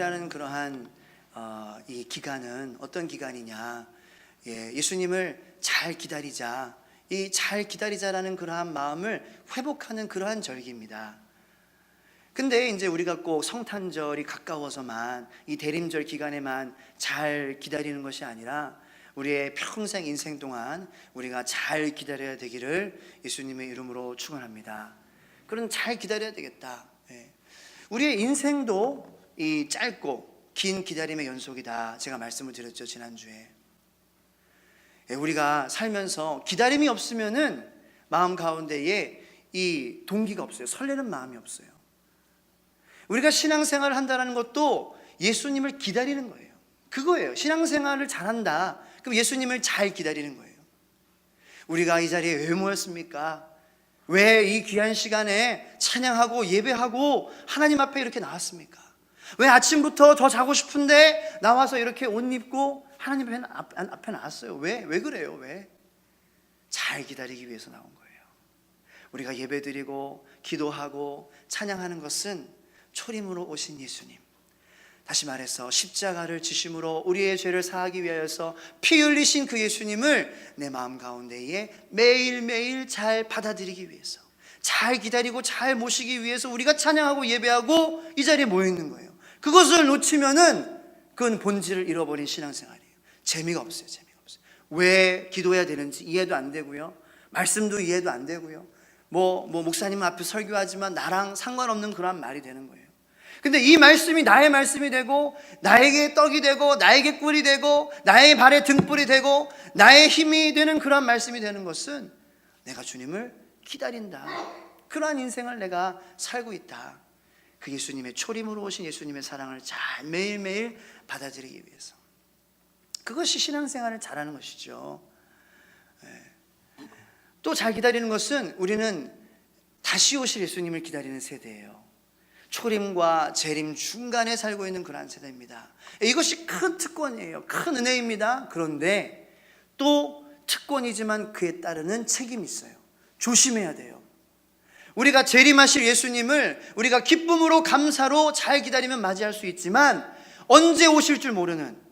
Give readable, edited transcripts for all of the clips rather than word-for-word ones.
6개월이라는 그러한 이 기간은 어떤 기간이냐? 예수님을 잘 기다리자. 이 잘 기다리자라는 그러한 마음을 회복하는 그러한 절기입니다. 근데 이제 우리가 꼭 성탄절이 가까워서만 이 대림절 기간에만 잘 기다리는 것이 아니라 우리의 평생 인생 동안 우리가 잘 기다려야 되기를 예수님의 이름으로 축원합니다. 그런 잘 기다려야 되겠다. 우리의 인생도 이 짧고 긴 기다림의 연속이다. 제가 말씀을 드렸죠, 지난주에. 우리가 살면서 기다림이 없으면은 마음 가운데에 이 동기가 없어요. 설레는 마음이 없어요. 우리가 신앙생활을 한다는 것도 예수님을 기다리는 거예요. 그거예요. 신앙생활을 잘한다. 그럼 예수님을 잘 기다리는 거예요. 우리가 이 자리에 왜 모였습니까? 왜 이 귀한 시간에 찬양하고 예배하고 하나님 앞에 이렇게 나왔습니까? 왜 아침부터 더 자고 싶은데 나와서 이렇게 옷 입고 하나님 앞에 나왔어요? 왜 그래요? 왜? 잘 기다리기 위해서 나온 거예요. 우리가 예배드리고 기도하고 찬양하는 것은 초림으로 오신 예수님, 다시 말해서 십자가를 지심으로 우리의 죄를 사하기 위하여서 피 흘리신 그 예수님을 내 마음 가운데에 매일매일 잘 받아들이기 위해서, 잘 기다리고 잘 모시기 위해서 우리가 찬양하고 예배하고 이 자리에 모여 있는 거예요. 그것을 놓치면은 그건 본질을 잃어버린 신앙생활이에요. 재미가 없어요. 재미가 없어요. 왜 기도해야 되는지 이해도 안 되고요, 말씀도 이해도 안 되고요, 목사님 앞에 설교하지만 나랑 상관없는 그런 말이 되는 거예요. 근데 이 말씀이 나의 말씀이 되고 나에게 떡이 되고 나에게 꿀이 되고 나의 발에 등불이 되고 나의 힘이 되는 그런 말씀이 되는 것은 내가 주님을 기다린다. 그러한 인생을 내가 살고 있다. 그 예수님의 초림으로 오신 예수님의 사랑을 잘 매일매일 받아들이기 위해서. 그것이 신앙생활을 잘하는 것이죠. 또 잘 기다리는 것은 우리는 다시 오실 예수님을 기다리는 세대예요. 초림과 재림 중간에 살고 있는 그러한 세대입니다. 이것이 큰 특권이에요. 큰 은혜입니다. 그런데 또 특권이지만 그에 따르는 책임이 있어요. 조심해야 돼요. 우리가 재림하실 예수님을 우리가 기쁨으로 감사로 잘 기다리면 맞이할 수 있지만 언제 오실 줄 모르는,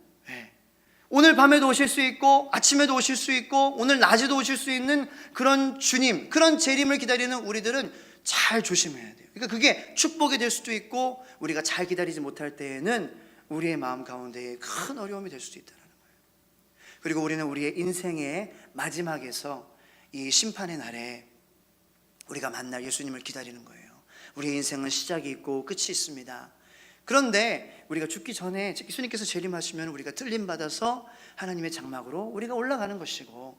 오늘 밤에도 오실 수 있고 아침에도 오실 수 있고 오늘 낮에도 오실 수 있는 그런 주님, 그런 재림을 기다리는 우리들은 잘 조심해야 돼요. 그러니까 그게 축복이 될 수도 있고 우리가 잘 기다리지 못할 때에는 우리의 마음 가운데에 큰 어려움이 될 수도 있다는 거예요. 그리고 우리는 우리의 인생의 마지막에서 이 심판의 날에 우리가 만날 예수님을 기다리는 거예요. 우리의 인생은 시작이 있고 끝이 있습니다. 그런데 우리가 죽기 전에 예수님께서 재림하시면 우리가 틀림받아서 하나님의 장막으로 우리가 올라가는 것이고,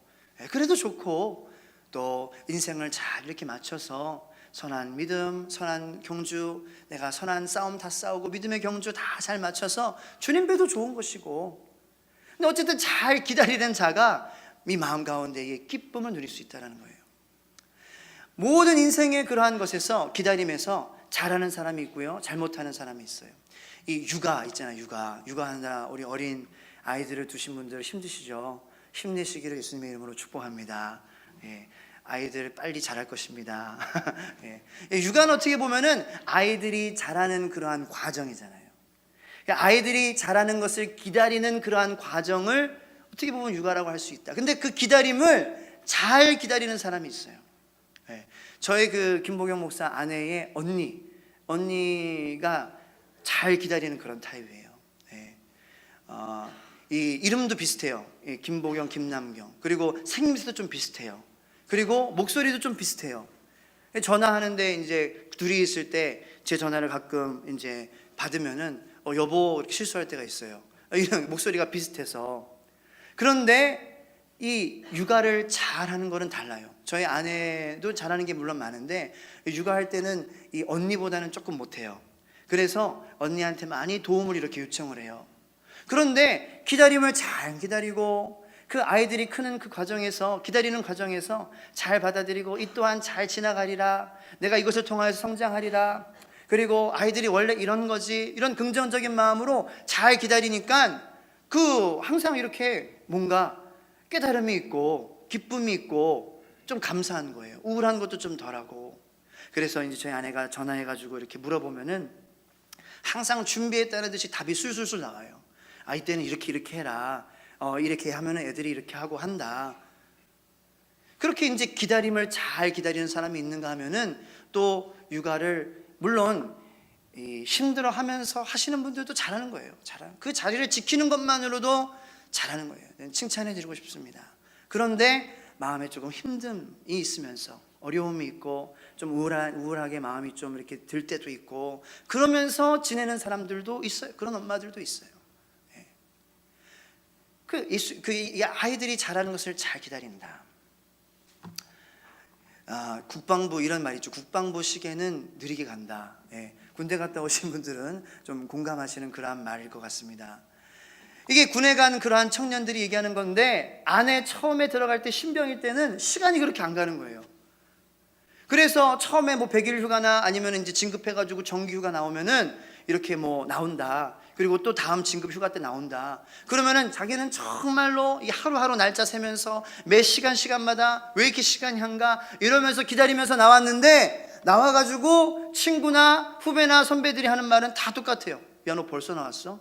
그래도 좋고 또 인생을 잘 이렇게 맞춰서 선한 믿음, 선한 경주, 내가 선한 싸움 다 싸우고 믿음의 경주 다 잘 맞춰서 주님 뵈도 좋은 것이고, 근데 어쨌든 잘 기다리는 자가 이 마음 가운데에 기쁨을 누릴 수 있다는 거예요. 모든 인생의 그러한 것에서 기다림에서 잘하는 사람이 있고요, 잘못하는 사람이 있어요. 이 육아 있잖아요. 육아하느라 우리 어린 아이들을 두신 분들 힘드시죠? 힘내시기를 예수님의 이름으로 축복합니다. 아이들 빨리 자랄 것입니다. 육아는 어떻게 보면은 아이들이 자라는 그러한 과정이잖아요. 아이들이 자라는 것을 기다리는 그러한 과정을 어떻게 보면 육아라고 할 수 있다. 근데 그 기다림을 잘 기다리는 사람이 있어요. 저의 그 김보경 목사 아내의 언니가 잘 기다리는 그런 타입이에요. 이 이름도 비슷해요. 김보경, 김남경. 그리고 생김새도 좀 비슷해요. 그리고 목소리도 좀 비슷해요. 전화하는데 이제 둘이 있을 때 제 전화를 가끔 이제 받으면은 여보 이렇게 실수할 때가 있어요. 이런 목소리가 비슷해서. 그런데 이 육아를 잘하는 거는 달라요. 저희 아내도 잘하는 게 물론 많은데 육아할 때는 이 언니보다는 조금 못해요. 그래서 언니한테 많이 도움을 이렇게 요청을 해요. 그런데 기다림을 잘 기다리고 그 아이들이 크는 그 과정에서, 기다리는 과정에서 잘 받아들이고 이 또한 잘 지나가리라, 내가 이것을 통하여서 성장하리라, 그리고 아이들이 원래 이런 거지, 이런 긍정적인 마음으로 잘 기다리니까 항상 이렇게 뭔가 깨달음이 있고 기쁨이 있고 좀 감사한 거예요. 우울한 것도 좀 덜하고. 그래서 이제 저희 아내가 전화해가지고 이렇게 물어보면은 항상 준비에 따르듯이 답이 술술술 나와요. 아, 이때는 이렇게 해라. 이렇게 하면은 애들이 이렇게 하고 한다. 그렇게 이제 기다림을 잘 기다리는 사람이 있는가 하면은 또 육아를 물론 힘들어 하면서 하시는 분들도 잘하는 거예요. 그 자리를 지키는 것만으로도 잘하는 거예요. 칭찬해 드리고 싶습니다. 그런데 마음에 조금 힘듦이 있으면서 어려움이 있고 좀 우울하게 마음이 좀 이렇게 들 때도 있고 그러면서 지내는 사람들도 있어요. 그런 엄마들도 있어요. 이 아이들이 자라는 것을 잘 기다린다. 국방부 이런 말이 있죠. 국방부 시계는 느리게 간다. 군대 갔다 오신 분들은 좀 공감하시는 그러한 말일 것 같습니다. 이게 군에 간 그러한 청년들이 얘기하는 건데 안에 처음에 들어갈 때 신병일 때는 시간이 그렇게 안 가는 거예요. 그래서 처음에 뭐 100일 휴가나 아니면 이제 진급해가지고 정기 휴가 나오면은 이렇게 뭐 나온다. 그리고 또 다음 진급 휴가 때 나온다. 그러면은 자기는 정말로 이 하루하루 날짜 세면서 매 시간마다 왜 이렇게 시간이 한가 이러면서 기다리면서 나왔는데 나와가지고 친구나 후배나 선배들이 하는 말은 다 똑같아요. 야, 너 벌써 나왔어?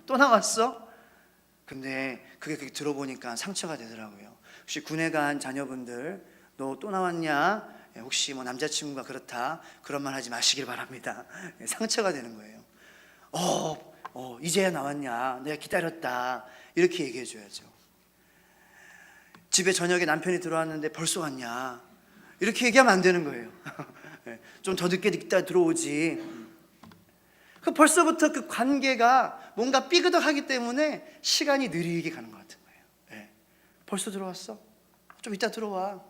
또 나왔어? 근데 그게 들어보니까 상처가 되더라고요. 혹시 군에 간 자녀분들 너 또 나왔냐? 혹시 뭐 남자친구가 그렇다 그런 말 하지 마시길 바랍니다. 상처가 되는 거예요. 이제야 나왔냐? 내가 기다렸다. 이렇게 얘기해 줘야죠. 집에 저녁에 남편이 들어왔는데 벌써 왔냐? 이렇게 얘기하면 안 되는 거예요. 좀 더 늦게 있다 들어오지. 벌써부터 그 관계가 뭔가 삐그덕하기 때문에 시간이 느리게 가는 것 같은 거예요. 벌써 들어왔어? 좀 이따 들어와.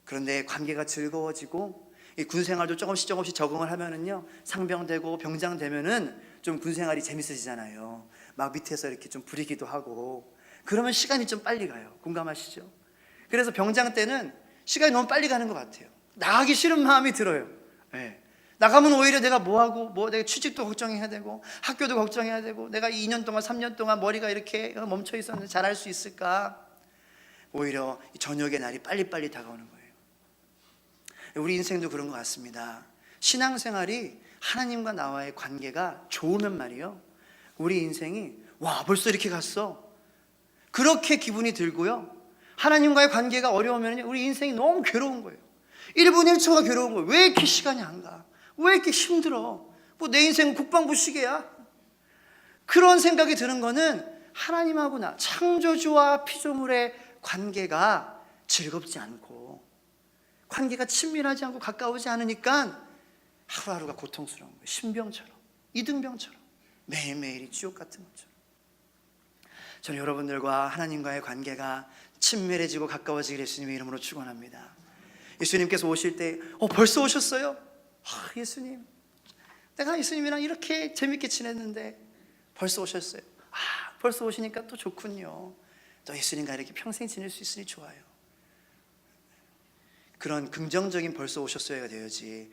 그런데 관계가 즐거워지고 이 군생활도 조금씩 적응을 하면은요 상병되고 병장되면은 좀 군생활이 재밌어지잖아요. 막 밑에서 이렇게 좀 부리기도 하고 그러면 시간이 좀 빨리 가요. 공감하시죠? 그래서 병장 때는 시간이 너무 빨리 가는 것 같아요. 나가기 싫은 마음이 들어요. 나가면 오히려 내가 뭐하고 내가 취직도 걱정해야 되고 학교도 걱정해야 되고 내가 2년 동안 3년 동안 머리가 이렇게 멈춰 있었는데 잘할 수 있을까? 오히려 저녁의 날이 빨리빨리 다가오는 거예요. 우리 인생도 그런 것 같습니다. 신앙생활이 하나님과 나와의 관계가 좋으면 말이요 우리 인생이 와 벌써 이렇게 갔어 그렇게 기분이 들고요 하나님과의 관계가 어려우면 우리 인생이 너무 괴로운 거예요. 1분 1초가 괴로운 거예요. 왜 이렇게 시간이 안 가? 왜 이렇게 힘들어? 뭐 내 인생은 국방부 시계야? 그런 생각이 드는 거는 하나님하고 나 창조주와 피조물의 관계가 즐겁지 않고 관계가 친밀하지 않고 가까우지 않으니까 하루하루가 고통스러운 거예요. 신병처럼 이등병처럼 매일매일이 지옥 같은 것처럼. 저는 여러분들과 하나님과의 관계가 친밀해지고 가까워지기를 예수님의 이름으로 축원합니다. 예수님께서 오실 때 벌써 오셨어요? 예수님 내가 예수님이랑 이렇게 재밌게 지냈는데 벌써 오셨어요. 벌써 오시니까 또 좋군요. 또 예수님과 이렇게 평생 지낼 수 있으니 좋아요. 그런 긍정적인 벌써 오셨어요가 되어야지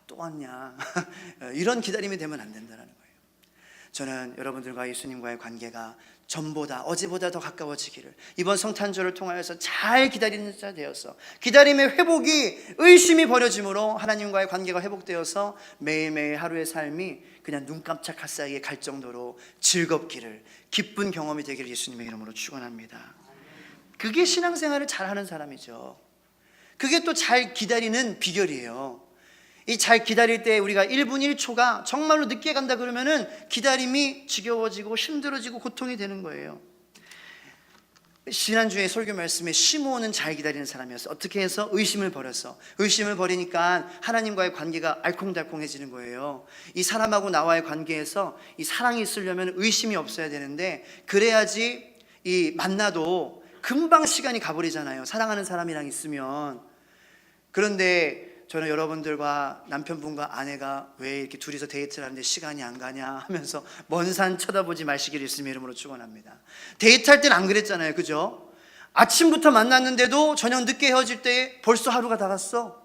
또 왔냐 이런 기다림이 되면 안 된다는 거예요. 저는 여러분들과 예수님과의 관계가 전보다 어제보다 더 가까워지기를 이번 성탄절을 통하여서 잘 기다리는 자 되어서 기다림의 회복이 의심이 버려짐으로 하나님과의 관계가 회복되어서 매일매일 하루의 삶이 그냥 눈 깜짝할 사이에 갈 정도로 즐겁기를 기쁜 경험이 되기를 예수님의 이름으로 축원합니다. 그게 신앙생활을 잘하는 사람이죠. 그게 또 잘 기다리는 비결이에요. 이 잘 기다릴 때 우리가 1분 1초가 정말로 늦게 간다 그러면은 기다림이 지겨워지고 힘들어지고 고통이 되는 거예요. 지난주에 설교 말씀에 시므온은 잘 기다리는 사람이었어. 어떻게 해서? 의심을 버렸어. 의심을 버리니까 하나님과의 관계가 알콩달콩해지는 거예요. 이 사람하고 나와의 관계에서 이 사랑이 있으려면 의심이 없어야 되는데 그래야지 이 만나도 금방 시간이 가버리잖아요. 사랑하는 사람이랑 있으면. 그런데 저는 여러분들과 남편분과 아내가 왜 이렇게 둘이서 데이트를 하는데 시간이 안 가냐 하면서 먼 산 쳐다보지 마시기를 예수님의 이름으로 축원합니다. 데이트할 때는 안 그랬잖아요. 그죠? 아침부터 만났는데도 저녁 늦게 헤어질 때 벌써 하루가 다 갔어.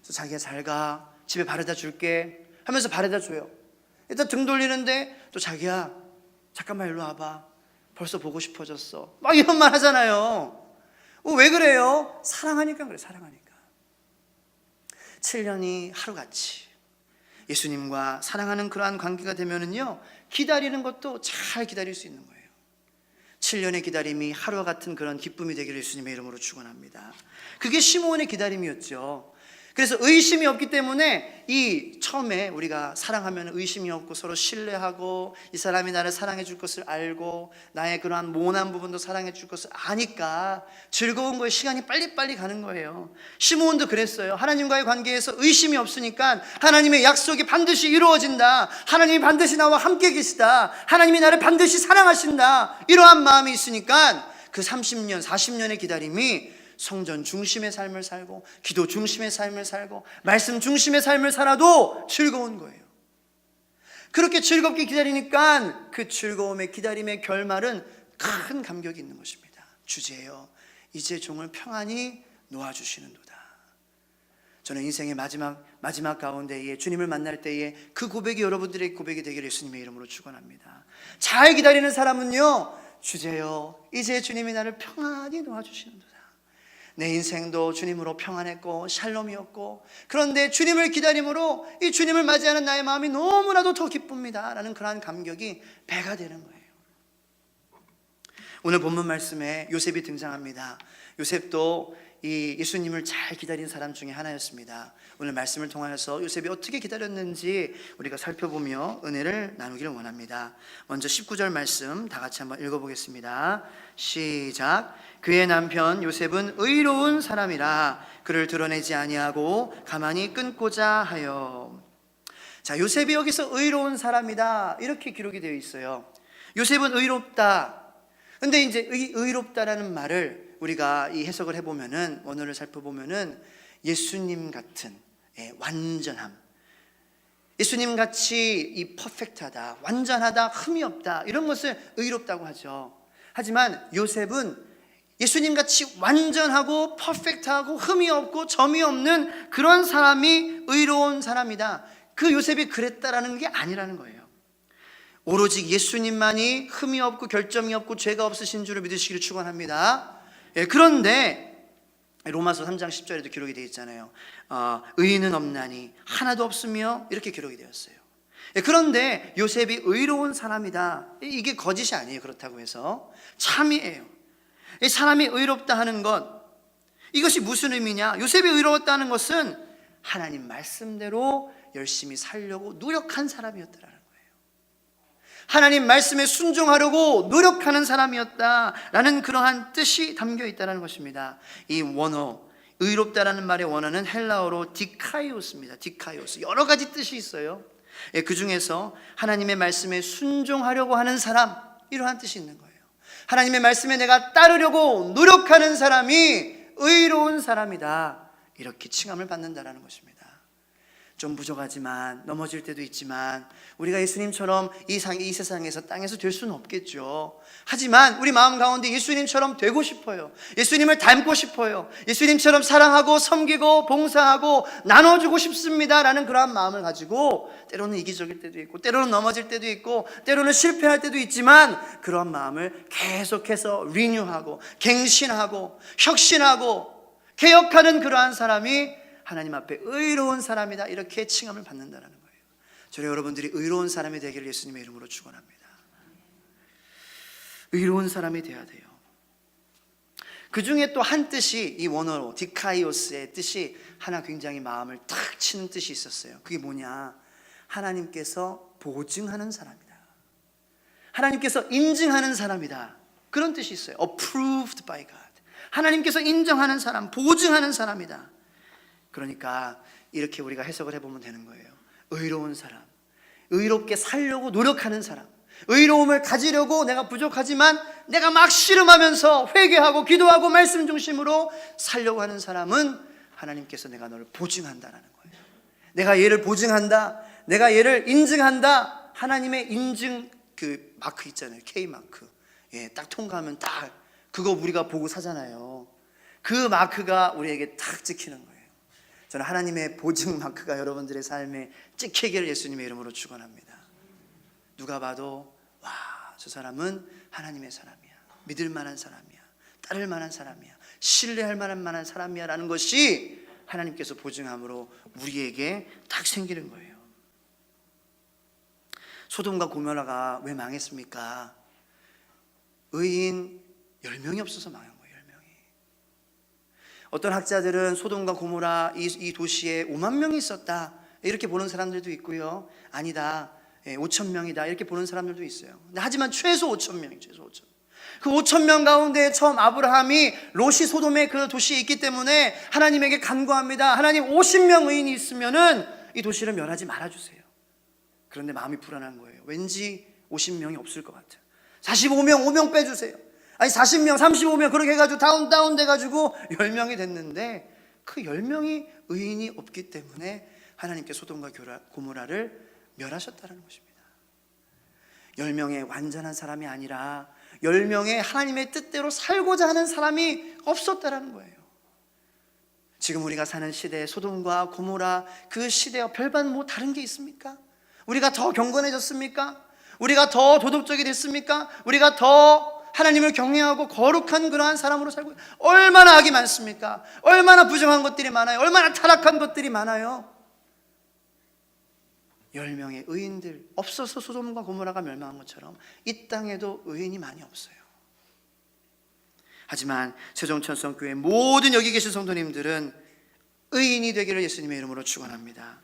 그래서 자기가 잘 가, 집에 바래다 줄게 하면서 바래다 줘요. 일단 등 돌리는데 또 자기야 잠깐만 일로 와봐, 벌써 보고 싶어졌어, 막 이런 말 하잖아요. 왜 그래요? 사랑하니까 그래. 사랑하니까. 7년이 하루같이 예수님과 사랑하는 그러한 관계가 되면은요, 기다리는 것도 잘 기다릴 수 있는 거예요. 7년의 기다림이 하루와 같은 그런 기쁨이 되기를 예수님의 이름으로 축원합니다. 그게 시므온의 기다림이었죠. 그래서 의심이 없기 때문에 이 처음에 우리가 사랑하면 의심이 없고 서로 신뢰하고 이 사람이 나를 사랑해 줄 것을 알고 나의 그러한 모난 부분도 사랑해 줄 것을 아니까 즐거운 거예요. 시간이 빨리빨리 가는 거예요. 시므온도 그랬어요. 하나님과의 관계에서 의심이 없으니까 하나님의 약속이 반드시 이루어진다, 하나님이 반드시 나와 함께 계시다, 하나님이 나를 반드시 사랑하신다, 이러한 마음이 있으니까 그 30년 40년의 기다림이 성전 중심의 삶을 살고 기도 중심의 삶을 살고 말씀 중심의 삶을 살아도 즐거운 거예요. 그렇게 즐겁게 기다리니까 그 즐거움의 기다림의 결말은 큰 감격이 있는 것입니다. 주제요, 이제 종을 평안히 놓아주시는도다. 저는 인생의 마지막 가운데에 주님을 만날 때에 그 고백이 여러분들의 고백이 되기를 예수님의 이름으로 축원합니다. 잘 기다리는 사람은요, 주제요, 이제 주님이 나를 평안히 놓아주시는도다. 내 인생도 주님으로 평안했고 샬롬이었고, 그런데 주님을 기다림으로 이 주님을 맞이하는 나의 마음이 너무나도 더 기쁩니다 라는 그러한 감격이 배가 되는 거예요. 오늘 본문 말씀에 요셉이 등장합니다. 요셉도 이 예수님을 잘 기다린 사람 중에 하나였습니다. 오늘 말씀을 통하여서 요셉이 어떻게 기다렸는지 우리가 살펴보며 은혜를 나누기를 원합니다. 먼저 19절 말씀 다 같이 한번 읽어보겠습니다. 시작. 그의 남편 요셉은 의로운 사람이라 그를 드러내지 아니하고 가만히 끊고자 하여. 자, 요셉이 여기서 의로운 사람이다 이렇게 기록이 되어 있어요. 요셉은 의롭다. 근데 이제 의롭다라는 말을 우리가 이 해석을 해보면은, 원어를 살펴보면은 예수님 같은 완전함, 예수님 같이 이 퍼펙트하다, 완전하다, 흠이 없다, 이런 것을 의롭다고 하죠. 하지만 요셉은 예수님 같이 완전하고 퍼펙트하고 흠이 없고 점이 없는 그런 사람이 의로운 사람이다. 그 요셉이 그랬다라는 게 아니라는 거예요. 오로지 예수님만이 흠이 없고 결점이 없고 죄가 없으신 줄을 믿으시기를 축원합니다. 그런데 로마서 3장 10절에도 기록이 되어 있잖아요. 의인은 없나니 하나도 없으며 이렇게 기록이 되었어요. 그런데 요셉이 의로운 사람이다, 이게 거짓이 아니에요. 그렇다고 해서 참이에요. 이 사람이 의롭다 하는 것, 이것이 무슨 의미냐? 요셉이 의로웠다는 것은 하나님 말씀대로 열심히 살려고 노력한 사람이었다라는 거예요. 하나님 말씀에 순종하려고 노력하는 사람이었다라는 그러한 뜻이 담겨 있다는 것입니다. 이 원어, 의롭다라는 말의 원어는 헬라어로 디카이오스입니다. 디카이오스. 여러 가지 뜻이 있어요. 그 중에서 하나님의 말씀에 순종하려고 하는 사람, 이러한 뜻이 있는 거예요. 하나님의 말씀에 내가 따르려고 노력하는 사람이 의로운 사람이다, 이렇게 칭함을 받는다라는 것입니다. 좀 부족하지만, 넘어질 때도 있지만, 우리가 예수님처럼 이 세상에서 땅에서 될 수는 없겠죠. 하지만 우리 마음 가운데 예수님처럼 되고 싶어요. 예수님을 닮고 싶어요. 예수님처럼 사랑하고 섬기고 봉사하고 나눠주고 싶습니다 라는 그러한 마음을 가지고, 때로는 이기적일 때도 있고 때로는 넘어질 때도 있고 때로는 실패할 때도 있지만, 그러한 마음을 계속해서 리뉴하고 갱신하고 혁신하고 개혁하는 그러한 사람이 하나님 앞에 의로운 사람이다, 이렇게 칭함을 받는다는 거예요. 저는 여러분들이 의로운 사람이 되기를 예수님의 이름으로 축원합니다. 의로운 사람이 되어야 돼요. 그 중에 또 한 뜻이, 이 원어로 디카이오스의 뜻이 하나 굉장히 마음을 탁 치는 뜻이 있었어요. 그게 뭐냐? 하나님께서 보증하는 사람이다, 하나님께서 인증하는 사람이다, 그런 뜻이 있어요. Approved by God. 하나님께서 인정하는 사람, 보증하는 사람이다. 그러니까 이렇게 우리가 해석을 해보면 되는 거예요. 의로운 사람, 의롭게 살려고 노력하는 사람, 의로움을 가지려고 내가 부족하지만 내가 막 씨름하면서 회개하고 기도하고 말씀 중심으로 살려고 하는 사람은 하나님께서 내가 너를 보증한다라는 거예요. 내가 얘를 보증한다, 내가 얘를 인증한다. 하나님의 인증 그 마크 있잖아요. K마크. 딱 통과하면 딱 그거 우리가 보고 사잖아요. 그 마크가 우리에게 딱 찍히는 거예요. 저는 하나님의 보증 마크가 여러분들의 삶에 찍히기를 예수님의 이름으로 축원합니다. 누가 봐도 와, 저 사람은 하나님의 사람이야, 믿을 만한 사람이야, 따를 만한 사람이야, 신뢰할 만한 사람이야 라는 것이 하나님께서 보증함으로 우리에게 딱 생기는 거예요. 소돔과 고모라가 왜 망했습니까? 의인 10명이 없어서 망한 거예요. 10명이. 어떤 학자들은 소돔과 고모라 이 도시에 5만 명이 있었다 이렇게 보는 사람들도 있고요. 아니다, 5천 명이다 이렇게 보는 사람들도 있어요. 하지만 최소 5천 명이에요. 최소 5천. 그 5천 명 가운데 처음 아브라함이 롯이 소돔의 그 도시에 있기 때문에 하나님에게 간구합니다. 하나님, 50명 의인이 있으면은 이 도시를 멸하지 말아주세요. 그런데 마음이 불안한 거예요. 왠지 50명이 없을 것 같아요. 45명, 5명 빼주세요. 아니 40명, 35명 그렇게 해가지고 다운 돼가지고 10명이 됐는데 그 10명이 의인이 없기 때문에 하나님께 소돔과 고모라를 멸하셨다는 것입니다. 10명의 완전한 사람이 아니라 10명의 하나님의 뜻대로 살고자 하는 사람이 없었다는 거예요. 지금 우리가 사는 시대에 소돔과 고모라 그 시대와 별반 뭐 다른 게 있습니까? 우리가 더 경건해졌습니까? 우리가 더 도덕적이 됐습니까? 우리가 더 하나님을 경외하고 거룩한 그러한 사람으로 살고, 얼마나 악이 많습니까? 얼마나 부정한 것들이 많아요. 얼마나 타락한 것들이 많아요. 10명의 의인들 없어서 소돔과 고모라가 멸망한 것처럼 이 땅에도 의인이 많이 없어요. 하지만 세종천성교회 모든 여기 계신 성도님들은 의인이 되기를 예수님의 이름으로 축원합니다.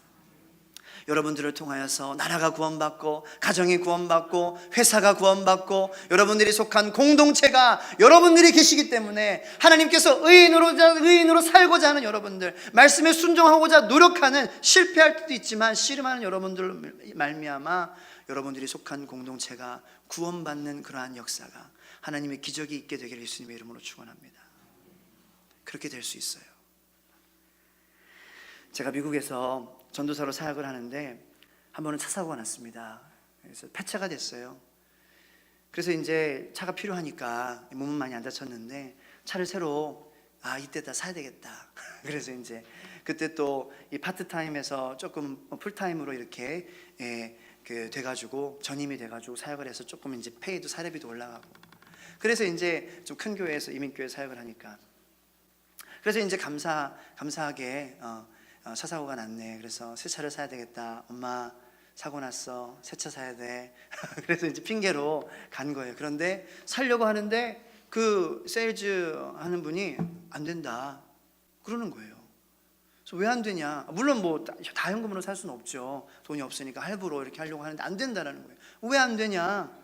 여러분들을 통하여서 나라가 구원받고, 가정이 구원받고, 회사가 구원받고, 여러분들이 속한 공동체가 여러분들이 계시기 때문에 하나님께서 의인으로 살고자 하는 여러분들, 말씀에 순종하고자 노력하는, 실패할 때도 있지만 씨름하는 여러분들 말미암아 여러분들이 속한 공동체가 구원받는 그러한 역사가, 하나님의 기적이 있게 되기를 예수님의 이름으로 축원합니다. 그렇게 될 수 있어요. 제가 미국에서 전도사로 사역을 하는데 한 번은 차 사고가 났습니다. 그래서 폐차가 됐어요. 그래서 이제 차가 필요하니까, 몸은 많이 안 다쳤는데 차를 새로 이때다 사야 되겠다. 그래서 이제 그때 또 이 파트타임에서 조금 풀타임으로 이렇게 돼가지고 전임이 돼가지고 사역을 해서 조금 이제 페이도 사례비도 올라가고, 그래서 이제 좀 큰 교회에서 이민교회 사역을 하니까, 그래서 이제 감사하게 차 사고가 났네. 그래서 새 차를 사야 되겠다. 엄마 사고 났어. 새 차 사야 돼. 그래서 이제 핑계로 간 거예요. 그런데 살려고 하는데 그 세일즈 하는 분이 안 된다 그러는 거예요. 그래서 왜 안 되냐? 물론 뭐 다 현금으로 살 수는 없죠. 돈이 없으니까 할부로 이렇게 하려고 하는데 안 된다라는 거예요. 왜 안 되냐?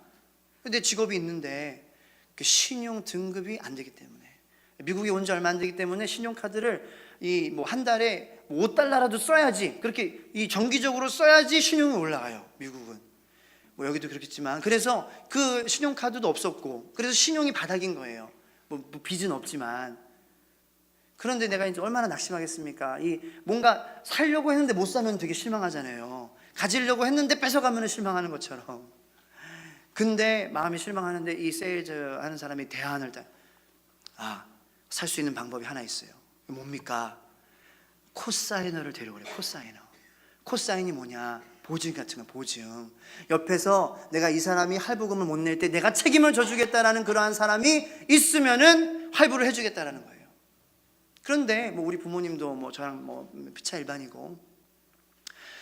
근데 직업이 있는데 그 신용 등급이 안 되기 때문에, 미국에 온 지 얼마 안 되기 때문에 신용카드를 한 달에 5달러라도 써야지, 그렇게 정기적으로 써야지 신용이 올라가요. 미국은 뭐 여기도 그렇겠지만, 그래서 그 신용카드도 없었고, 그래서 신용이 바닥인 거예요. 뭐 빚은 없지만. 그런데 내가 이제 얼마나 낙심하겠습니까? 뭔가 살려고 했는데 못 사면 되게 실망하잖아요. 가지려고 했는데 뺏어가면 실망하는 것처럼. 근데 마음이 실망하는데 이 세일즈 하는 사람이 대안을 살 수 있는 방법이 하나 있어요. 뭡니까? 코사이너를 데려오래요. 코사인이 뭐냐? 보증 같은 거, 보증. 옆에서 내가 이 사람이 할부금을 못 낼 때 내가 책임을 져주겠다라는 그러한 사람이 있으면은 할부를 해주겠다라는 거예요. 그런데 우리 부모님도 저랑 피차 일반이고,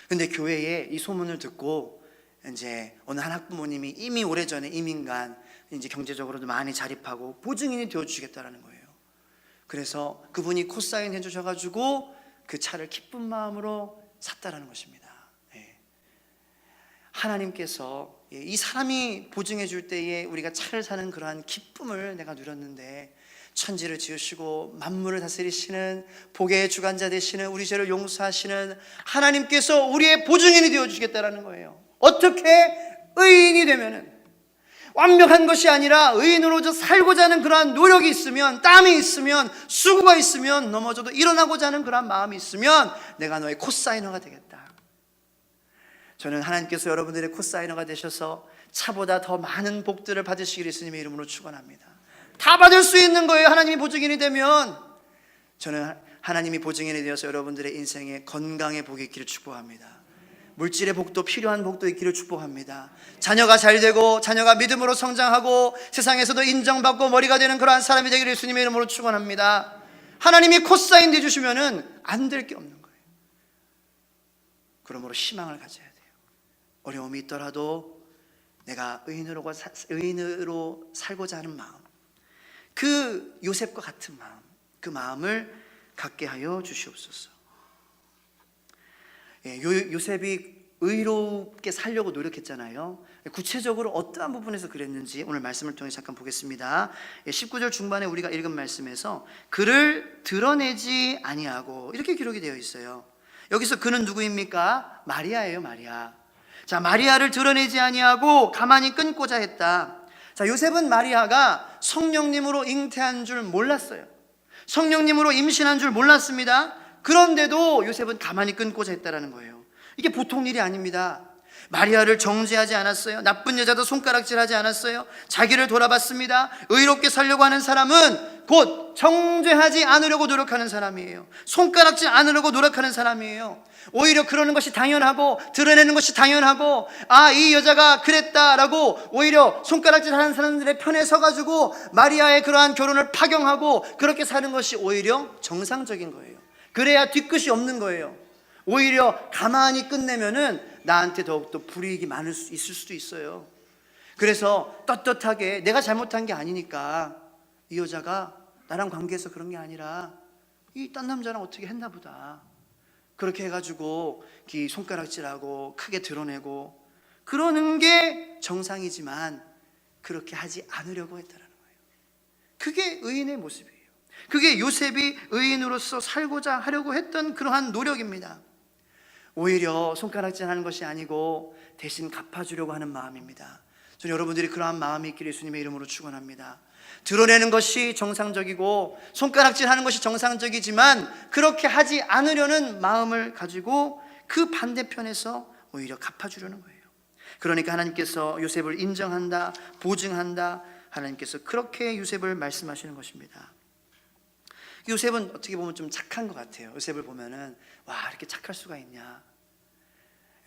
근데 교회에 이 소문을 듣고 이제 어느 한 학부모님이 이미 오래전에 이민간, 이제 경제적으로도 많이 자립하고 보증인이 되어주시겠다라는 거예요. 그래서 그분이 코사인 해주셔가지고 그 차를 기쁜 마음으로 샀다라는 것입니다. 하나님께서 이 사람이 보증해 줄 때에 우리가 차를 사는 그러한 기쁨을 내가 누렸는데, 천지를 지으시고 만물을 다스리시는 복의 주관자 되시는, 우리 죄를 용서하시는 하나님께서 우리의 보증인이 되어주시겠다라는 거예요. 어떻게? 의인이 되면은, 완벽한 것이 아니라 의인으로서 살고자 하는 그러한 노력이 있으면, 땀이 있으면, 수고가 있으면, 넘어져도 일어나고자 하는 그러한 마음이 있으면 내가 너의 코사이너가 되겠다. 저는 하나님께서 여러분들의 코사이너가 되셔서 차보다 더 많은 복들을 받으시기를 예수님의 이름으로 축원합니다. 다 받을 수 있는 거예요. 하나님이 보증인이 되면. 저는 하나님이 보증인이 되어서 여러분들의 인생에 건강의 복이 있기를 축복합니다. 물질의 복도, 필요한 복도 있기를 축복합니다. 자녀가 잘 되고, 자녀가 믿음으로 성장하고, 세상에서도 인정받고 머리가 되는 그러한 사람이 되기를 예수님의 이름으로 축원합니다. 하나님이 코사인 되주시면은 안 될 게 없는 거예요. 그러므로 희망을 가져야 돼요. 어려움이 있더라도 내가 의인으로 살고자 하는 마음, 그 요셉과 같은 마음, 그 마음을 갖게 하여 주시옵소서. 요셉이 의롭게 살려고 노력했잖아요. 구체적으로 어떠한 부분에서 그랬는지 오늘 말씀을 통해 잠깐 보겠습니다. 19절 중반에 우리가 읽은 말씀에서 그를 드러내지 아니하고 이렇게 기록이 되어 있어요. 여기서 그는 누구입니까? 마리아예요. 마리아. 자, 마리아를 드러내지 아니하고 가만히 끊고자 했다. 자, 요셉은 마리아가 성령님으로 잉태한 줄 몰랐어요. 성령님으로 임신한 줄 몰랐습니다. 그런데도 요셉은 가만히 끊고자 했다라는 거예요. 이게 보통 일이 아닙니다. 마리아를 정죄하지 않았어요. 나쁜 여자도 손가락질하지 않았어요. 자기를 돌아봤습니다. 의롭게 살려고 하는 사람은 곧 정죄하지 않으려고 노력하는 사람이에요. 손가락질 않으려고 노력하는 사람이에요. 오히려 그러는 것이 당연하고 드러내는 것이 당연하고 이 여자가 그랬다라고 오히려 손가락질하는 사람들의 편에 서가지고 마리아의 그러한 결혼을 파경하고 그렇게 사는 것이 오히려 정상적인 거예요. 그래야 뒤끝이 없는 거예요. 오히려 가만히 끝내면은 나한테 더욱더 불이익이 있을 수도 있어요. 그래서 떳떳하게 내가 잘못한 게 아니니까 이 여자가 나랑 관계해서 그런 게 아니라 이 딴 남자랑 어떻게 했나 보다, 그렇게 해가지고 손가락질하고 크게 드러내고 그러는 게 정상이지만 그렇게 하지 않으려고 했다는 거예요. 그게 의인의 모습이에요. 그게 요셉이 의인으로서 살고자 하려고 했던 그러한 노력입니다. 오히려 손가락질하는 것이 아니고 대신 갚아주려고 하는 마음입니다. 저는 여러분들이 그러한 마음이 있기를 예수님의 이름으로 축원합니다. 드러내는 것이 정상적이고 손가락질하는 것이 정상적이지만 그렇게 하지 않으려는 마음을 가지고 그 반대편에서 오히려 갚아주려는 거예요. 그러니까 하나님께서 요셉을 인정한다, 보증한다. 하나님께서 그렇게 요셉을 말씀하시는 것입니다. 요셉은 어떻게 보면 좀 착한 것 같아요. 요셉을 보면은 와, 이렇게 착할 수가 있냐.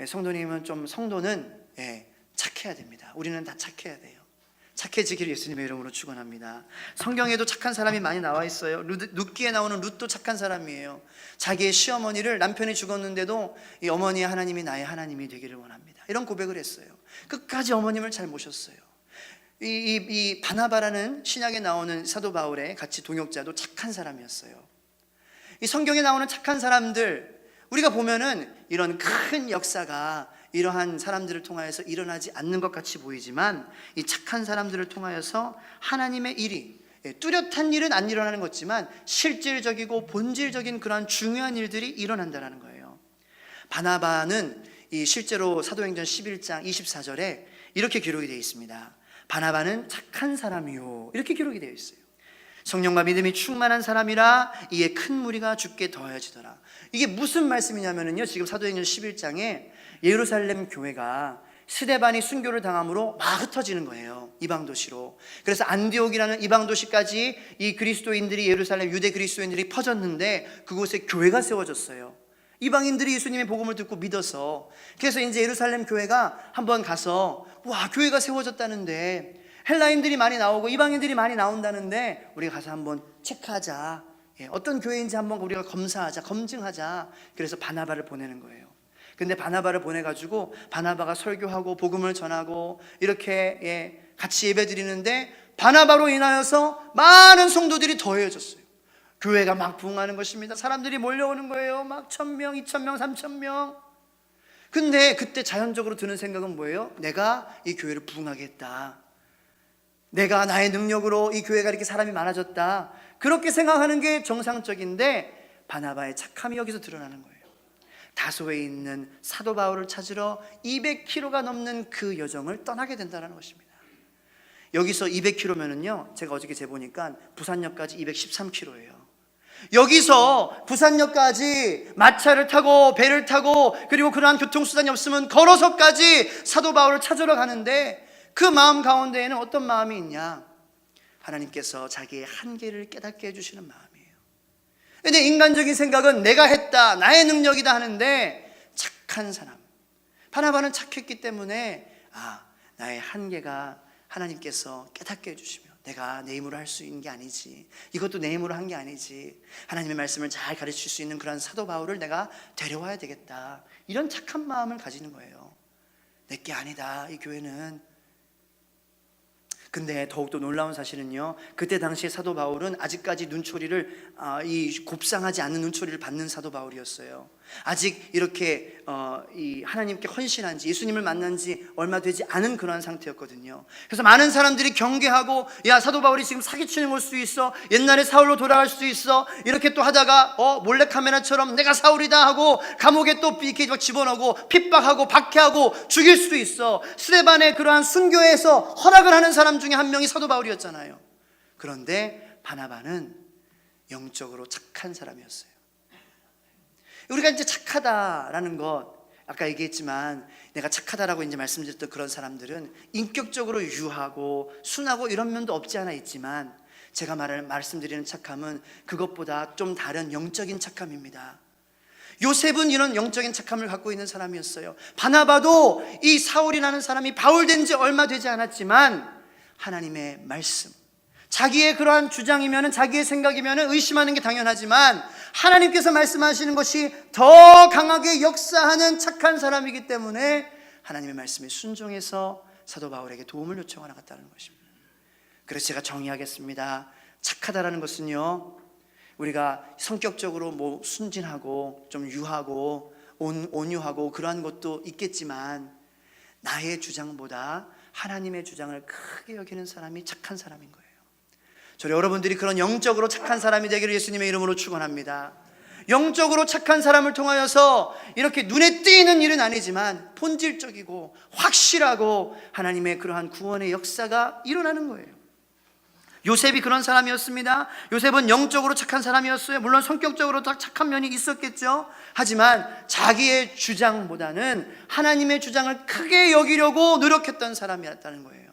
성도님은 성도는 착해야 됩니다. 우리는 다 착해야 돼요. 착해지기를 예수님의 이름으로 축원합니다. 성경에도 착한 사람이 많이 나와 있어요. 룻기에 나오는 룻도 착한 사람이에요. 자기의 시어머니를, 남편이 죽었는데도 이 어머니의 하나님이 나의 하나님이 되기를 원합니다, 이런 고백을 했어요. 끝까지 어머님을 잘 모셨어요. 이 바나바라는 신약에 나오는 사도 바울의 같이 동역자도 착한 사람이었어요. 이 성경에 나오는 착한 사람들, 우리가 보면은 이런 큰 역사가 이러한 사람들을 통하여서 일어나지 않는 것 같이 보이지만 이 착한 사람들을 통하여서 하나님의 일이, 뚜렷한 일은 안 일어나는 것지만 실질적이고 본질적인 그러한 중요한 일들이 일어난다는 거예요. 바나바는 실제로 사도행전 11장 24절에 이렇게 기록이 되어 있습니다. 바나바는 착한 사람이요, 이렇게 기록이 되어 있어요. 성령과 믿음이 충만한 사람이라 이에 큰 무리가 주께 더하여지더라. 이게 무슨 말씀이냐면요, 지금 사도행전 11장에 예루살렘 교회가 스데반이 순교를 당함으로 막 흩어지는 거예요, 이방 도시로. 그래서 안디옥이라는 이방 도시까지 이 그리스도인들이, 예루살렘 유대 그리스도인들이 퍼졌는데 그곳에 교회가 세워졌어요. 이방인들이 예수님의 복음을 듣고 믿어서. 그래서 이제 예루살렘 교회가 한번 가서 와, 교회가 세워졌다는데, 헬라인들이 많이 나오고 이방인들이 많이 나온다는데 우리가 가서 한번 체크하자, 어떤 교회인지 한번 우리가 검사하자, 검증하자. 그래서 바나바를 보내는 거예요. 근데 바나바를 보내가지고 바나바가 설교하고 복음을 전하고 이렇게 같이 예배 드리는데 바나바로 인하여서 많은 성도들이 더해졌어요. 교회가 막 부흥하는 것입니다. 사람들이 몰려오는 거예요. 막 1,000명, 2,000명, 3,000명. 근데 그때 자연적으로 드는 생각은 뭐예요? 내가 이 교회를 부흥하겠다, 내가 나의 능력으로 이 교회가 이렇게 사람이 많아졌다, 그렇게 생각하는 게 정상적인데 바나바의 착함이 여기서 드러나는 거예요. 다소에 있는 사도 바울을 찾으러 200km가 넘는 그 여정을 떠나게 된다는 것입니다. 여기서 200km면은요, 제가 어저께 재보니까 부산역까지 213km예요. 여기서 부산역까지 마차를 타고 배를 타고 그리고 그러한 교통수단이 없으면 걸어서까지 사도 바울을 찾으러 가는데 그 마음 가운데에는 어떤 마음이 있냐? 하나님께서 자기의 한계를 깨닫게 해주시는 마음이에요. 근데 인간적인 생각은 내가 했다, 나의 능력이다 하는데, 착한 사람, 바나바는 착했기 때문에 나의 한계가 하나님께서 깨닫게 해주시며, 내가 내 힘으로 할 수 있는 게 아니지, 이것도 내 힘으로 한 게 아니지, 하나님의 말씀을 잘 가르칠 수 있는 그런 사도 바울을 내가 데려와야 되겠다, 이런 착한 마음을 가지는 거예요. 내게 아니다, 이 교회는 근데 더욱더 놀라운 사실은요, 그때 당시에 사도 바울은 아직까지 눈초리를 이 곱상하지 않는 눈초리를 받는 사도 바울이었어요. 아직 이렇게 이 하나님께 헌신한 지, 예수님을 만난 지 얼마 되지 않은 그러한 상태였거든요. 그래서 많은 사람들이 경계하고, 야, 사도 바울이 지금 사기치는 걸 수도 있어, 옛날에 사울로 돌아갈 수도 있어, 이렇게 또 하다가 몰래카메라처럼 내가 사울이다 하고 감옥에 또 이렇게 집어넣고 핍박하고 박해하고 죽일 수도 있어. 스데반의 그러한 순교에서 허락을 하는 사람 중에 한 명이 사도 바울이었잖아요. 그런데 바나바는 영적으로 착한 사람이었어요. 우리가 이제 착하다라는 것, 아까 얘기했지만 내가 착하다라고 이제 말씀드렸던 그런 사람들은 인격적으로 유하고 순하고 이런 면도 없지 않아 있지만, 제가 말씀드리는 착함은 그것보다 좀 다른 영적인 착함입니다. 요셉은 이런 영적인 착함을 갖고 있는 사람이었어요. 바나바도 이 사울이라는 사람이 바울된 지 얼마 되지 않았지만 하나님의 말씀, 자기의 그러한 주장이면, 자기의 생각이면 의심하는 게 당연하지만 하나님께서 말씀하시는 것이 더 강하게 역사하는 착한 사람이기 때문에 하나님의 말씀에 순종해서 사도 바울에게 도움을 요청하러 갔다는 것입니다. 그래서 제가 정의하겠습니다. 착하다라는 것은요, 우리가 성격적으로 순진하고 좀 유하고 온유하고 그러한 것도 있겠지만, 나의 주장보다 하나님의 주장을 크게 여기는 사람이 착한 사람인 거예요. 저는 여러분들이 그런 영적으로 착한 사람이 되기를 예수님의 이름으로 축원합니다. 영적으로 착한 사람을 통하여서 이렇게 눈에 띄는 일은 아니지만 본질적이고 확실하고 하나님의 그러한 구원의 역사가 일어나는 거예요. 요셉이 그런 사람이었습니다. 요셉은 영적으로 착한 사람이었어요. 물론 성격적으로 다 착한 면이 있었겠죠. 하지만 자기의 주장보다는 하나님의 주장을 크게 여기려고 노력했던 사람이었다는 거예요.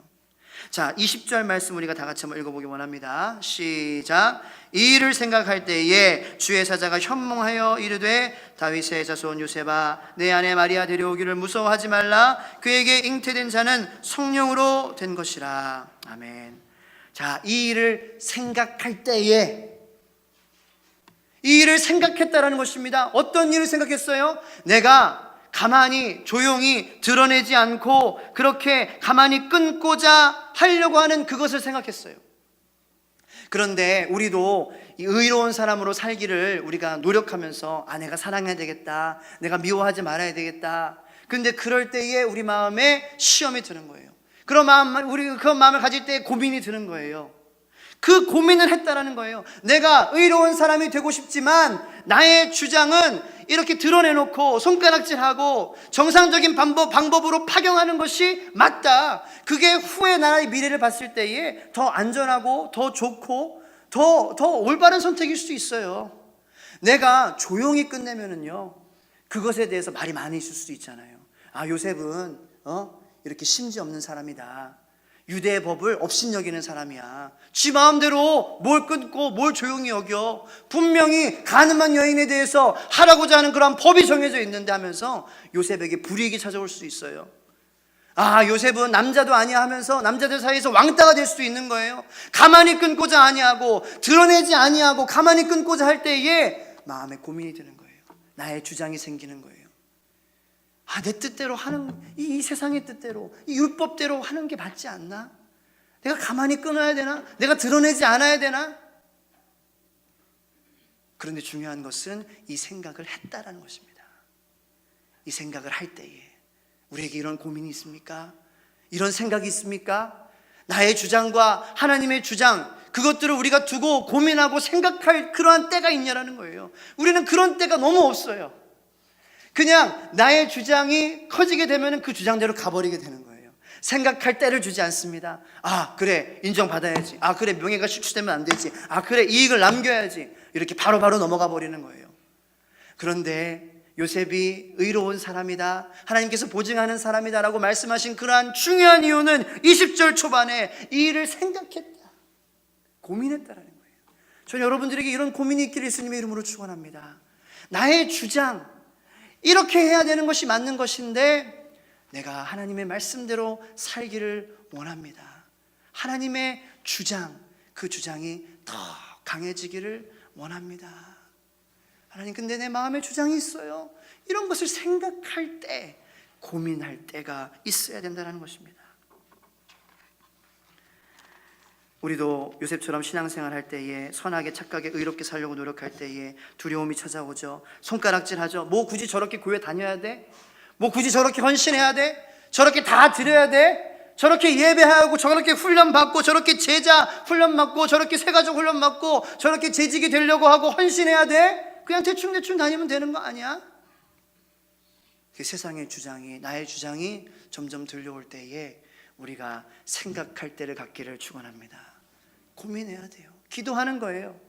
자, 20절 말씀 우리가 다 같이 한번 읽어보기 원합니다. 시작. 이 일을 생각할 때에 주의 사자가 현몽하여 이르되, 다윗의 자손 요셉아, 내 아내 마리아 데려오기를 무서워하지 말라. 그에게 잉태된 자는 성령으로 된 것이라. 아멘. 자, 이 일을 생각할 때에, 이 일을 생각했다라는 것입니다. 어떤 일을 생각했어요? 내가 가만히 조용히 드러내지 않고 그렇게 가만히 끊고자 하려고 하는 그것을 생각했어요. 그런데 우리도 의로운 사람으로 살기를 우리가 노력하면서, 내가 사랑해야 되겠다, 내가 미워하지 말아야 되겠다. 그런데 그럴 때에 우리 마음에 시험이 드는 거예요. 그런 마음을 가질 때 고민이 드는 거예요. 그 고민을 했다라는 거예요. 내가 의로운 사람이 되고 싶지만 나의 주장은 이렇게 드러내놓고 손가락질하고 정상적인 방법으로 파경하는 것이 맞다. 그게 후에 나의 미래를 봤을 때에 더 안전하고 더 좋고 더 올바른 선택일 수 있어요. 내가 조용히 끝내면은요, 그것에 대해서 말이 많이 있을 수도 있잖아요. 요셉은 이렇게 심지 없는 사람이다. 유대의 법을 업신여기는 사람이야. 지 마음대로 뭘 끊고 뭘 조용히 여겨. 분명히 가늠한 여인에 대해서 하라고자 하는 그런 법이 정해져 있는데 하면서 요셉에게 불이익이 찾아올 수 있어요. 요셉은 남자도 아니야 하면서 남자들 사이에서 왕따가 될 수도 있는 거예요. 가만히 끊고자 아니하고 드러내지 아니하고 가만히 끊고자 할 때에 마음에 고민이 드는 거예요. 나의 주장이 생기는 거예요. 내 뜻대로 하는, 이 세상의 뜻대로, 이 율법대로 하는 게 맞지 않나? 내가 가만히 끊어야 되나? 내가 드러내지 않아야 되나? 그런데 중요한 것은 이 생각을 했다라는 것입니다. 이 생각을 할 때에 우리에게 이런 고민이 있습니까? 이런 생각이 있습니까? 나의 주장과 하나님의 주장, 그것들을 우리가 두고 고민하고 생각할 그러한 때가 있냐라는 거예요. 우리는 그런 때가 너무 없어요. 그냥 나의 주장이 커지게 되면 그 주장대로 가버리게 되는 거예요. 생각할 때를 주지 않습니다. 그래, 인정받아야지. 그래, 명예가 실추되면 안 되지. 그래, 이익을 남겨야지. 이렇게 바로바로 넘어가 버리는 거예요. 그런데 요셉이 의로운 사람이다, 하나님께서 보증하는 사람이다라고 말씀하신 그러한 중요한 이유는 20절 초반에 이 일을 생각했다, 고민했다라는 거예요. 저는 여러분들에게 이런 고민이 있기를 예수님의 이름으로 축원합니다. 나의 주장, 이렇게 해야 되는 것이 맞는 것인데 내가 하나님의 말씀대로 살기를 원합니다. 하나님의 주장, 그 주장이 더 강해지기를 원합니다. 하나님, 근데 내 마음에 주장이 있어요. 이런 것을 생각할 때, 고민할 때가 있어야 된다는 것입니다. 우리도 요셉처럼 신앙생활 할 때에 선하게 착하게 의롭게 살려고 노력할 때에 두려움이 찾아오죠. 손가락질하죠. 뭐 굳이 저렇게 교회 다녀야 돼? 뭐 굳이 저렇게 헌신해야 돼? 저렇게 다 드려야 돼? 저렇게 예배하고 저렇게 훈련받고 저렇게 제자 훈련받고 저렇게 새가족 훈련받고 저렇게 재직이 되려고 하고 헌신해야 돼? 그냥 대충 다니면 되는 거 아니야? 그 세상의 주장이, 나의 주장이 점점 들려올 때에 우리가 생각할 때를 갖기를 축원합니다. 고민해야 돼요. 기도하는 거예요.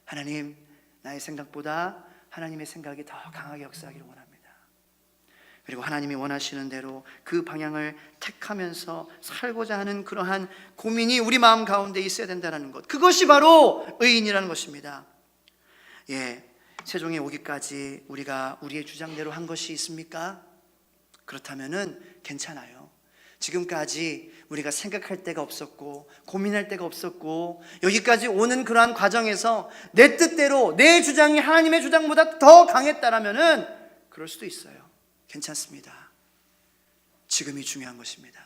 하나님, 나의 생각보다 하나님의 생각이 더 강하게 역사하기를 원합니다. 그리고 하나님이 원하시는 대로 그 방향을 택하면서 살고자 하는 그러한 고민이 우리 마음 가운데 있어야 된다는 것, 그것이 바로 의인이라는 것입니다. 세종에 오기까지 우리가 우리의 주장대로 한 것이 있습니까? 그렇다면은 괜찮아요. 지금까지 우리가 생각할 데가 없었고 고민할 데가 없었고 여기까지 오는 그러한 과정에서 내 뜻대로 내 주장이 하나님의 주장보다 더 강했다라면은 그럴 수도 있어요. 괜찮습니다. 지금이 중요한 것입니다.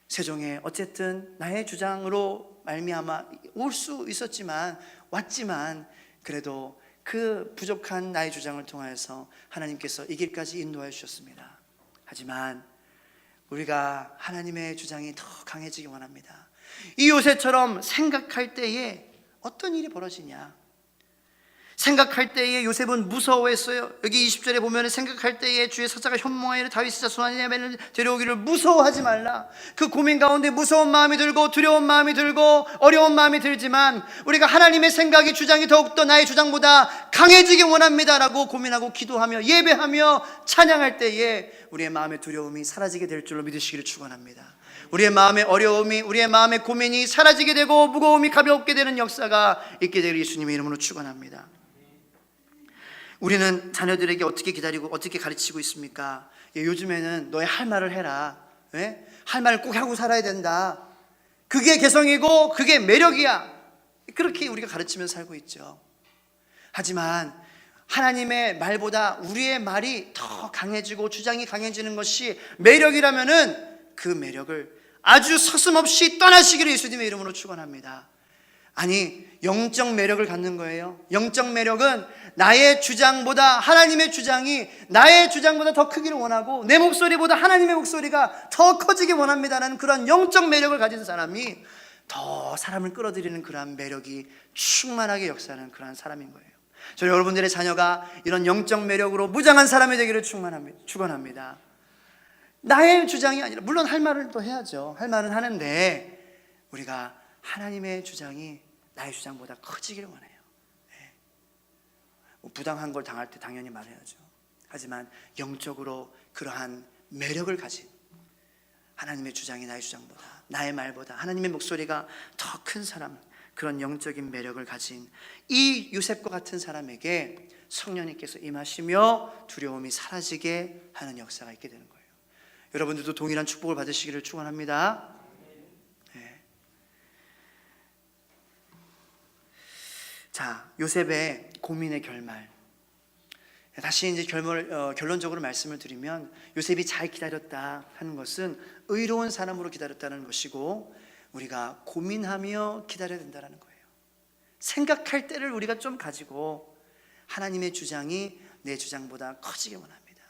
세종에 어쨌든 나의 주장으로 말미암아 올 수 있었지만 왔지만 그래도 그 부족한 나의 주장을 통하여서 하나님께서 이 길까지 인도하여 주셨습니다. 하지만 우리가 하나님의 주장이 더 강해지기 원합니다. 이 요셉처럼 생각할 때에 어떤 일이 벌어지냐? 생각할 때에 요셉은 무서워했어요. 여기 20절에 보면 생각할 때에 주의 사자가 현몽하여 다윗의 자손 아니냐면 데려오기를 무서워하지 말라. 그 고민 가운데 무서운 마음이 들고 두려운 마음이 들고 어려운 마음이 들지만 우리가 하나님의 생각이 주장이 더욱더 나의 주장보다 강해지기 원합니다라고 고민하고 기도하며 예배하며 찬양할 때에 우리의 마음의 두려움이 사라지게 될 줄로 믿으시기를 축원합니다. 우리의 마음의 어려움이, 우리의 마음의 고민이 사라지게 되고 무거움이 가볍게 되는 역사가 있게 되기를 예수님의 이름으로 축원합니다. 우리는 자녀들에게 어떻게 기다리고 어떻게 가르치고 있습니까? 요즘에는 너의 할 말을 해라. 왜? 할 말을 꼭 하고 살아야 된다. 그게 개성이고 그게 매력이야. 그렇게 우리가 가르치면서 살고 있죠. 하지만 하나님의 말보다 우리의 말이 더 강해지고 주장이 강해지는 것이 매력이라면은 그 매력을 아주 서슴없이 떠나시기를 예수님의 이름으로 축원합니다. 아니, 영적 매력을 갖는 거예요. 영적 매력은 나의 주장보다 하나님의 주장이 나의 주장보다 더 크기를 원하고 내 목소리보다 하나님의 목소리가 더 커지기 원합니다라는 그런 영적 매력을 가진 사람이 더 사람을 끌어들이는 그러한 매력이 충만하게 역사하는 그러한 사람인 거예요. 저는 여러분들의 자녀가 이런 영적 매력으로 무장한 사람이 되기를 축원합니다. 나의 주장이 아니라, 물론 할 말을 또 해야죠. 할 말은 하는데 우리가 하나님의 주장이 나의 주장보다 커지기를 원해요. 부당한 걸 당할 때 당연히 말해야죠. 하지만 영적으로 그러한 매력을 가진 하나님의 주장이 나의 주장보다, 나의 말보다 하나님의 목소리가 더 큰 사람, 그런 영적인 매력을 가진 이 요셉과 같은 사람에게 성령님께서 임하시며 두려움이 사라지게 하는 역사가 있게 되는 거예요. 여러분들도 동일한 축복을 받으시기를 축원합니다. 자, 요셉의 고민의 결말. 다시 이제 결론적으로 말씀을 드리면 요셉이 잘 기다렸다 하는 것은 의로운 사람으로 기다렸다는 것이고 우리가 고민하며 기다려야 된다는 거예요. 생각할 때를 우리가 좀 가지고 하나님의 주장이 내 주장보다 커지기 원합니다.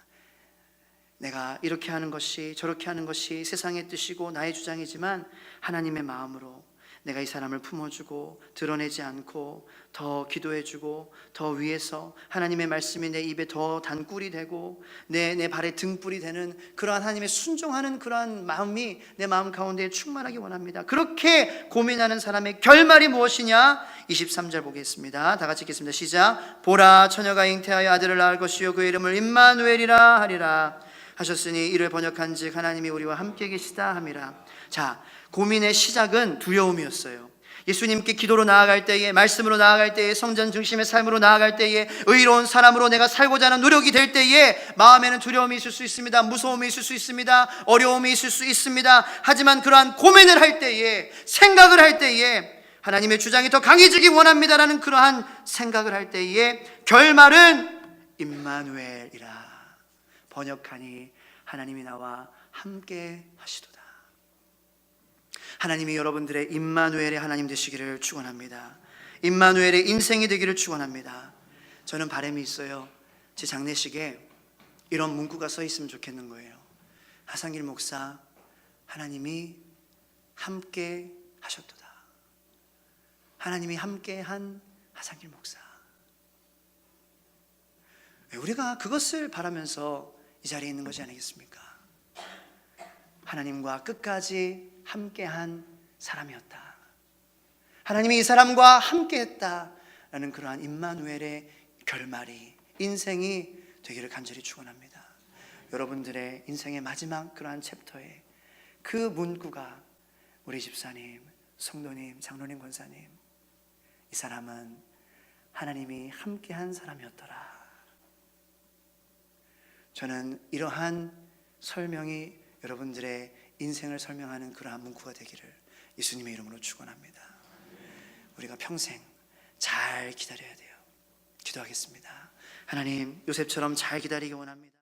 내가 이렇게 하는 것이 저렇게 하는 것이 세상의 뜻이고 나의 주장이지만 하나님의 마음으로 내가 이 사람을 품어주고 드러내지 않고 더 기도해주고 더 위에서 하나님의 말씀이 내 입에 더 단꿀이 되고 내 발에 등불이 되는 그러한 하나님의 순종하는 그러한 마음이 내 마음 가운데 충만하기 원합니다. 그렇게 고민하는 사람의 결말이 무엇이냐? 23절 보겠습니다. 다 같이 읽겠습니다. 시작. 보라, 처녀가 잉태하여 아들을 낳을 것이요 그 이름을 임마누엘이라 하리라 하셨으니 이를 번역한즉 하나님이 우리와 함께 계시다 함이라. 자, 고민의 시작은 두려움이었어요. 예수님께 기도로 나아갈 때에, 말씀으로 나아갈 때에, 성전 중심의 삶으로 나아갈 때에, 의로운 사람으로 내가 살고자 하는 노력이 될 때에 마음에는 두려움이 있을 수 있습니다. 무서움이 있을 수 있습니다. 어려움이 있을 수 있습니다. 하지만 그러한 고민을 할 때에, 생각을 할 때에 하나님의 주장이 더 강해지기 원합니다라는 그러한 생각을 할 때에 결말은 임마누엘이라. 번역하니 하나님이 나와 함께 하시도다. 하나님이 여러분들의 임마누엘의 하나님 되시기를 축원합니다. 임마누엘의 인생이 되기를 축원합니다. 저는 바람이 있어요. 제 장례식에 이런 문구가 써 있으면 좋겠는 거예요. 하상길 목사, 하나님이 함께 하셨도다. 하나님이 함께한 하상길 목사. 우리가 그것을 바라면서 이 자리에 있는 것이 아니겠습니까? 하나님과 끝까지 함께한 사람이었다. 하나님이 이 사람과 함께했다라는 그러한 임마누엘의 결말이, 인생이 되기를 간절히 축원합니다. 여러분들의 인생의 마지막 그러한 챕터에 그 문구가 우리 집사님, 성도님, 장로님, 권사님, 이 사람은 하나님이 함께한 사람이었더라. 저는 이러한 설명이 여러분들의 인생을 설명하는 그러한 문구가 되기를 예수님의 이름으로 축원합니다. 우리가 평생 잘 기다려야 돼요. 기도하겠습니다. 하나님, 요셉처럼 잘 기다리기 원합니다.